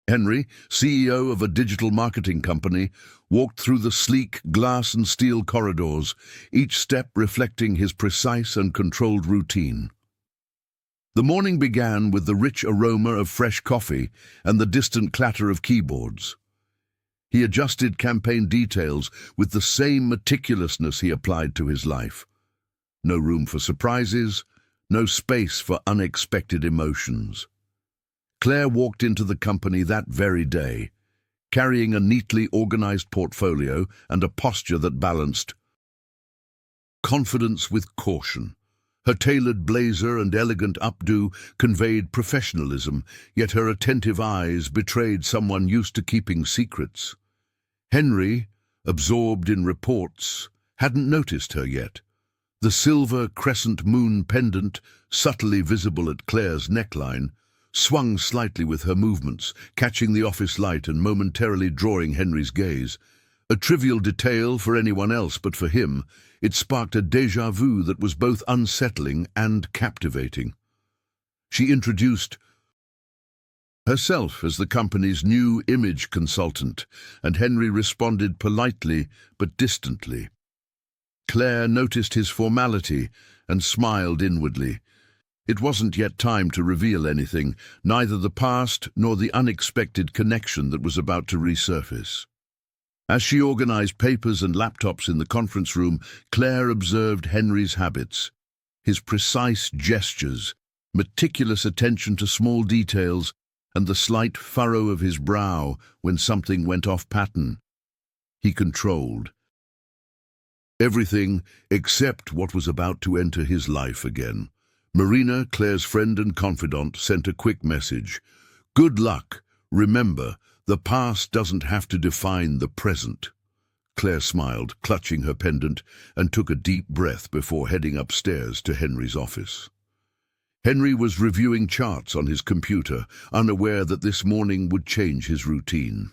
Henry, CEO of a digital marketing company, walked through the sleek glass and steel corridors, each step reflecting his precise and controlled routine. The morning began with the rich aroma of fresh coffee and the distant clatter of keyboards. He adjusted campaign details with the same meticulousness he applied to his life. No room for surprises, no space for unexpected emotions. Claire walked into the company that very day, carrying a neatly organized portfolio and a posture that balanced confidence with caution. Her tailored blazer and elegant updo conveyed professionalism, yet her attentive eyes betrayed someone used to keeping secrets. Henry, absorbed in reports, hadn't noticed her yet. The silver crescent moon pendant, subtly visible at Claire's neckline, swung slightly with her movements, catching the office light and momentarily drawing Henry's gaze. A trivial detail for anyone else, but for him, it sparked a déjà vu that was both unsettling and captivating. She introduced herself as the company's new image consultant, and Henry responded politely but distantly. Claire noticed his formality and smiled inwardly. It wasn't yet time to reveal anything, neither the past nor the unexpected connection that was about to resurface. As she organized papers and laptops in the conference room, Claire observed Henry's habits, his precise gestures, meticulous attention to small details, and the slight furrow of his brow when something went off pattern. He controlled everything except what was about to enter his life again. Marina, Claire's friend and confidant, sent a quick message. "Good luck. Remember, the past doesn't have to define the present." Claire smiled, clutching her pendant, and took a deep breath before heading upstairs to Henry's office. Henry was reviewing charts on his computer, unaware that this morning would change his routine.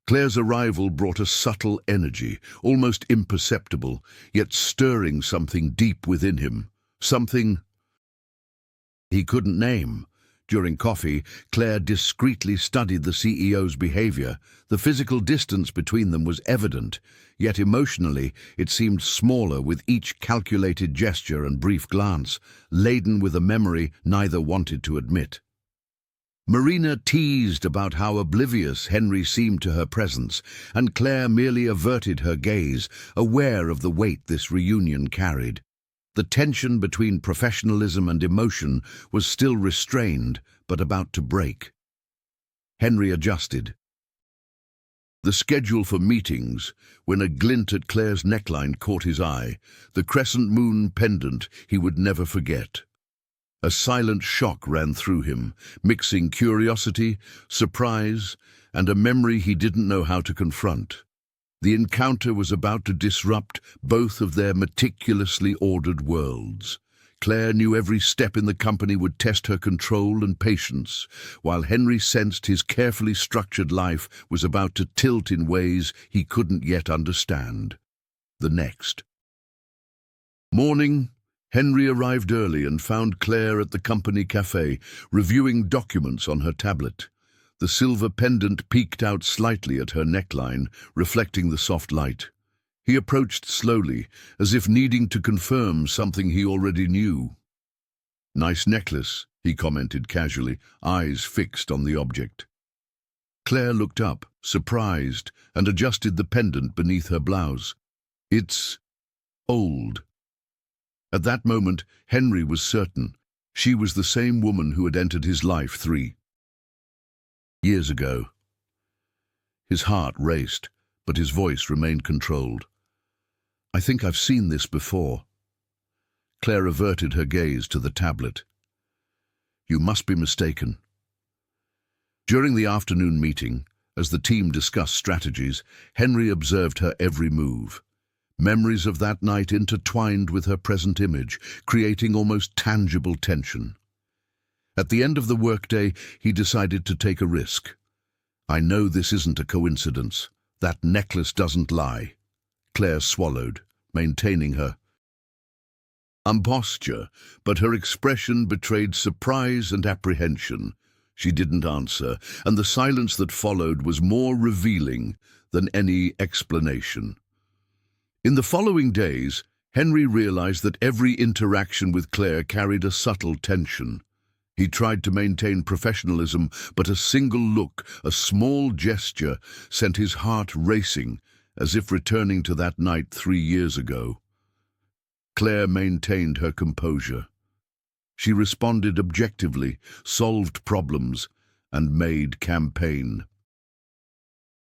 Claire's arrival brought a subtle energy, almost imperceptible, yet stirring something deep within him, something he couldn't name. During coffee, Claire discreetly studied the CEO's behavior. The physical distance between them was evident, yet emotionally it seemed smaller with each calculated gesture and brief glance, laden with a memory neither wanted to admit. Marina teased about how oblivious Henry seemed to her presence, and Claire merely averted her gaze, aware of the weight this reunion carried. The tension between professionalism and emotion was still restrained, but about to break. Henry adjusted the schedule for meetings when a glint at Claire's neckline caught his eye, the crescent moon pendant he would never forget. A silent shock ran through him, mixing curiosity, surprise, and a memory he didn't know how to confront. The encounter was about to disrupt both of their meticulously ordered worlds. Claire knew every step in the company would test her control and patience, while Henry sensed his carefully structured life was about to tilt in ways he couldn't yet understand. The next morning, Henry arrived early and found Claire at the company cafe, reviewing documents on her tablet. The silver pendant peeked out slightly at her neckline, reflecting the soft light. He approached slowly, as if needing to confirm something he already knew. "Nice necklace," he commented casually, eyes fixed on the object. Claire looked up, surprised, and adjusted the pendant beneath her blouse. "It's old." At that moment, Henry was certain. She was the same woman who had entered his life 3 years ago. His heart raced, but his voice remained controlled. "I think I've seen this before." Claire averted her gaze to the tablet. "You must be mistaken." During the afternoon meeting, as the team discussed strategies, Henry observed her every move. Memories of that night intertwined with her present image, creating almost tangible tension. At the end of the workday, he decided to take a risk. "I know this isn't a coincidence. That necklace doesn't lie." Claire swallowed, maintaining her posture, but her expression betrayed surprise and apprehension. She didn't answer, and the silence that followed was more revealing than any explanation. In the following days, Henry realized that every interaction with Claire carried a subtle tension. He tried to maintain professionalism, but a single look, a small gesture, sent his heart racing, as if returning to that night 3 years ago. Claire maintained her composure. She responded objectively, solved problems, and made campaign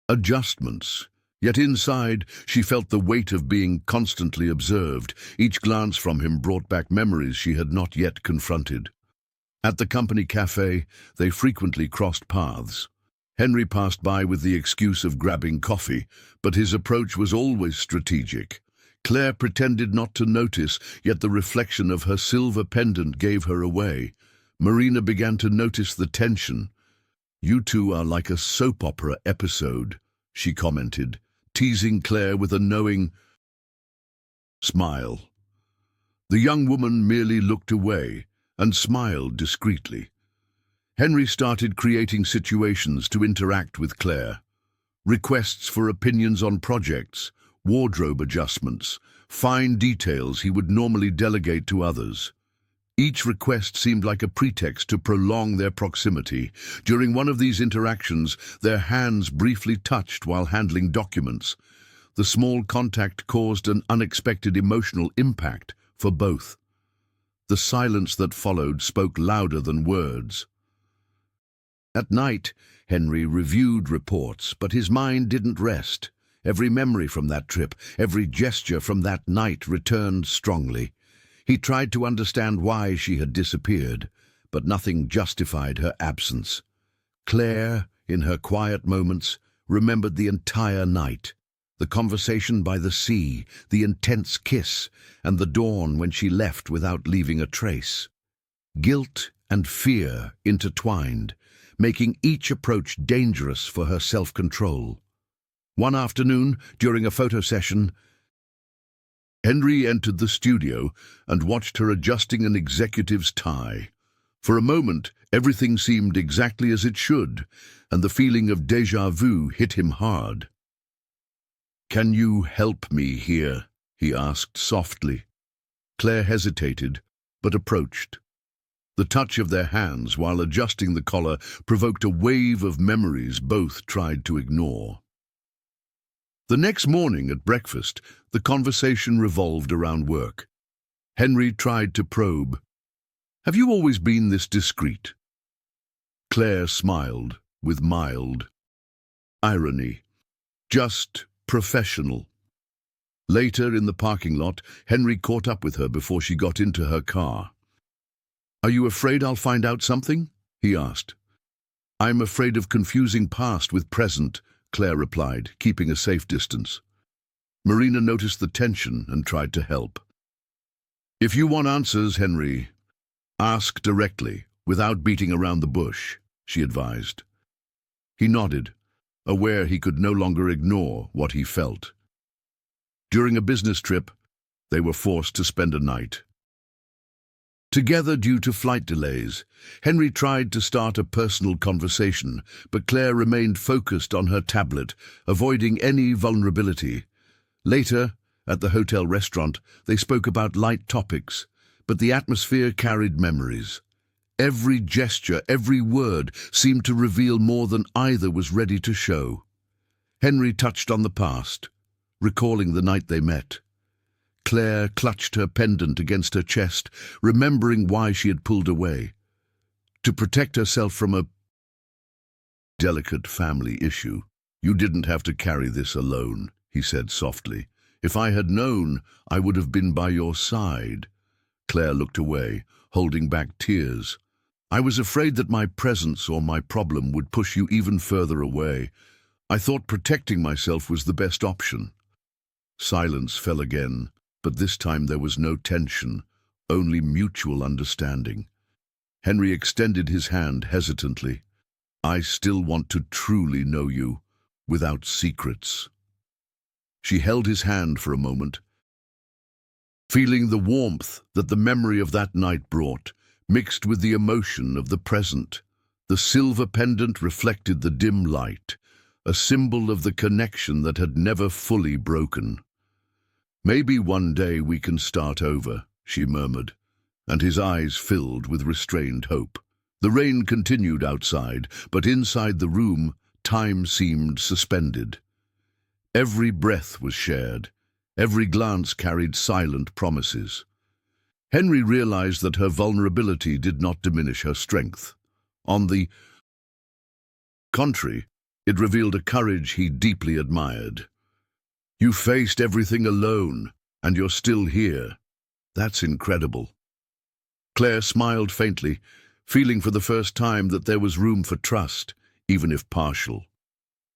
adjustments. Yet inside, she felt the weight of being constantly observed. Each glance from him brought back memories she had not yet confronted. At the company cafe, they frequently crossed paths. Henry passed by with the excuse of grabbing coffee, but his approach was always strategic. Claire pretended not to notice, yet the reflection of her silver pendant gave her away. Marina began to notice the tension. "You two are like a soap opera episode," she commented, teasing Claire with a knowing smile. The young woman merely looked away and smiled discreetly. Henry started creating situations to interact with Claire. Requests for opinions on projects, wardrobe adjustments, fine details he would normally delegate to others. Each request seemed like a pretext to prolong their proximity. During one of these interactions, their hands briefly touched while handling documents. The small contact caused an unexpected emotional impact for both. The silence that followed spoke louder than words. At night, Henry reviewed reports, but his mind didn't rest. Every memory from that trip, every gesture from that night returned strongly. He tried to understand why she had disappeared, but nothing justified her absence. Claire, in her quiet moments, remembered the entire night. The conversation by the sea, the intense kiss, and the dawn when she left without leaving a trace. Guilt and fear intertwined, making each approach dangerous for her self-control. One afternoon, during a photo session, Henry entered the studio and watched her adjusting an executive's tie. For a moment, everything seemed exactly as it should, and the feeling of déjà vu hit him hard. "Can you help me here?" he asked softly. Claire hesitated, but approached. The touch of their hands while adjusting the collar provoked a wave of memories both tried to ignore. The next morning at breakfast, the conversation revolved around work. Henry tried to probe. "Have you always been this discreet?" Claire smiled with mild irony. "Just professional." Later in the parking lot, Henry caught up with her before she got into her car. "Are you afraid I'll find out something?" he asked. "I'm afraid of confusing past with present," Claire replied, keeping a safe distance. Marina noticed the tension and tried to help. "If you want answers, Henry, ask directly, without beating around the bush," she advised. He nodded, aware he could no longer ignore what he felt. During a business trip, they were forced to spend a night together due to flight delays. Henry tried to start a personal conversation, but Claire remained focused on her tablet, avoiding any vulnerability. Later, at the hotel restaurant, they spoke about light topics, but the atmosphere carried memories. Every gesture, every word seemed to reveal more than either was ready to show. Henry touched on the past, recalling the night they met. Claire clutched her pendant against her chest, remembering why she had pulled away. To protect herself from a delicate family issue. "You didn't have to carry this alone," he said softly. "If I had known, I would have been by your side." Claire looked away, holding back tears. "I was afraid that my presence or my problem would push you even further away. I thought protecting myself was the best option." Silence fell again, but this time there was no tension, only mutual understanding. Henry extended his hand hesitantly. "I still want to truly know you, without secrets." She held his hand for a moment, feeling the warmth that the memory of that night brought, mixed with the emotion of the present. The silver pendant reflected the dim light, a symbol of the connection that had never fully broken. "Maybe one day we can start over," she murmured, and his eyes filled with restrained hope. The rain continued outside, but inside the room, time seemed suspended. Every breath was shared. Every glance carried silent promises. Henry realized that her vulnerability did not diminish her strength. On the contrary, it revealed a courage he deeply admired. "You faced everything alone, and you're still here. That's incredible." Claire smiled faintly, feeling for the first time that there was room for trust, even if partial.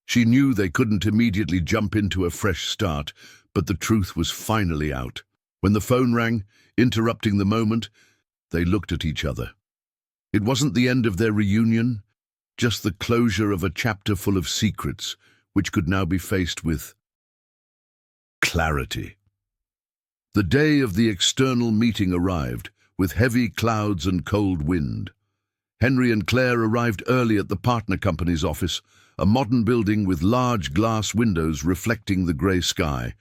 She knew they couldn't immediately jump into a fresh start, but the truth was finally out. When the phone rang, interrupting the moment, they looked at each other. It wasn't the end of their reunion, just the closure of a chapter full of secrets, which could now be faced with clarity. The day of the external meeting arrived, with heavy clouds and cold wind. Henry and Claire arrived early at the partner company's office, a modern building with large glass windows reflecting the grey sky.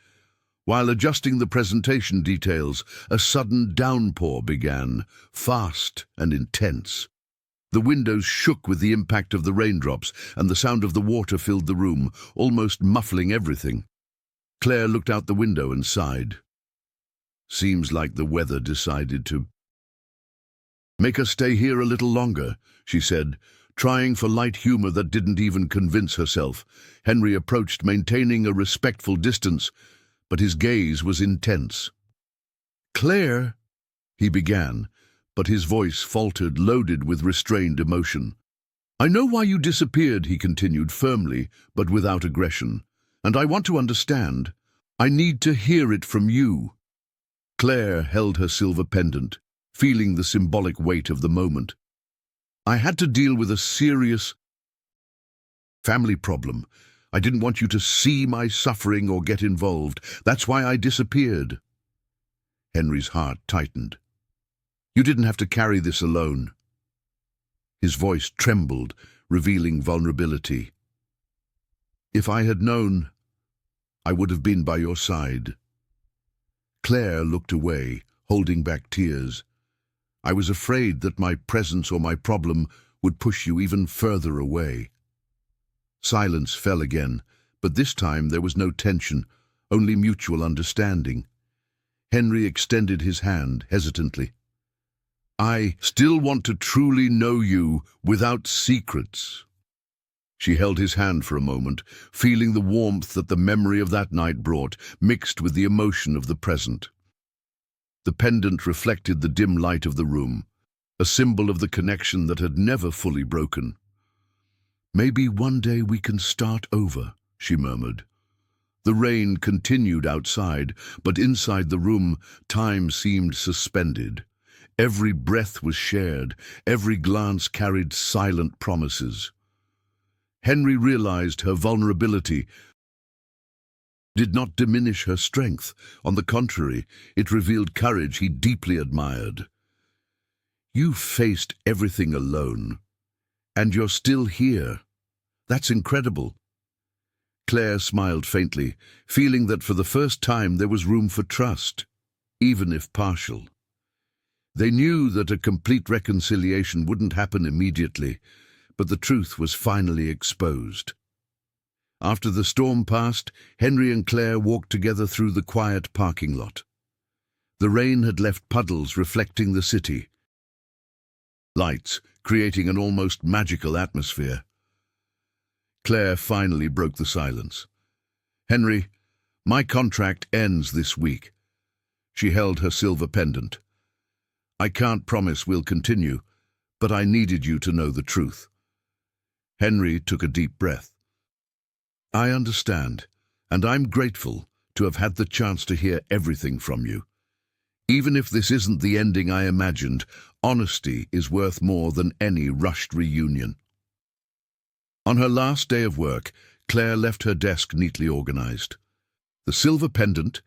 While adjusting the presentation details, a sudden downpour began, fast and intense. The windows shook with the impact of the raindrops, and the sound of the water filled the room, almost muffling everything. Claire looked out the window and sighed. "Seems like the weather decided to make us stay here a little longer," she said, trying for light humor that didn't even convince herself. Henry approached, maintaining a respectful distance, but his gaze was intense. "Claire," he began, but his voice faltered, loaded with restrained emotion. "I know why you disappeared," he continued firmly, but without aggression, "and I want to understand. I need to hear it from you." Claire held her silver pendant, feeling the symbolic weight of the moment. "I had to deal with a serious family problem. I didn't want you to see my suffering or get involved. That's why I disappeared." Henry's heart tightened. "You didn't have to carry this alone." His voice trembled, revealing vulnerability. "If I had known, I would have been by your side." Claire looked away, holding back tears. "I was afraid that my presence or my problem would push you even further away." Silence fell again, but this time there was no tension, only mutual understanding. Henry extended his hand hesitantly. "I still want to truly know you without secrets." She held his hand for a moment, feeling the warmth that the memory of that night brought, mixed with the emotion of the present. The pendant reflected the dim light of the room, a symbol of the connection that had never fully broken. "Maybe one day we can start over," she murmured. The rain continued outside, but inside the room, time seemed suspended. Every breath was shared, every glance carried silent promises. Henry realized her vulnerability did not diminish her strength. On the contrary, it revealed courage he deeply admired. "You faced everything alone, and you're still here. That's incredible." Claire smiled faintly, feeling that for the first time there was room for trust, even if partial. They knew that a complete reconciliation wouldn't happen immediately, but the truth was finally exposed. After the storm passed, Henry and Claire walked together through the quiet parking lot. The rain had left puddles reflecting the city, lights creating an almost magical atmosphere. Claire finally broke the silence. "Henry, my contract ends this week." She held her silver pendant. "I can't promise we'll continue, but I needed you to know the truth." Henry took a deep breath. "I understand, and I'm grateful to have had the chance to hear everything from you. Even if this isn't the ending I imagined, honesty is worth more than any rushed reunion." On her last day of work, Claire left her desk neatly organized. The silver pendant,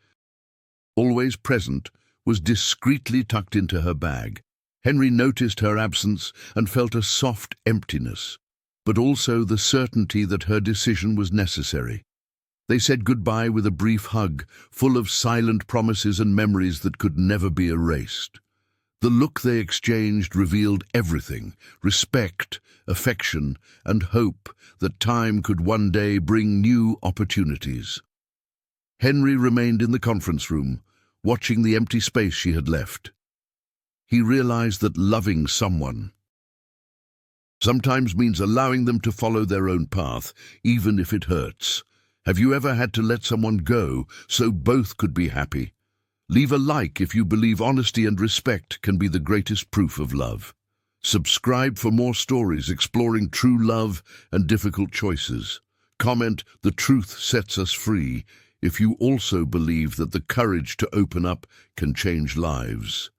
always present, was discreetly tucked into her bag. Henry noticed her absence and felt a soft emptiness, but also the certainty that her decision was necessary. They said goodbye with a brief hug, full of silent promises and memories that could never be erased. The look they exchanged revealed everything: respect, affection, and hope that time could one day bring new opportunities. Henry remained in the conference room, watching the empty space she had left. He realized that loving someone sometimes means allowing them to follow their own path, even if it hurts. Have you ever had to let someone go so both could be happy? Leave a like if you believe honesty and respect can be the greatest proof of love. Subscribe for more stories exploring true love and difficult choices. Comment, "The truth sets us free," if you also believe that the courage to open up can change lives.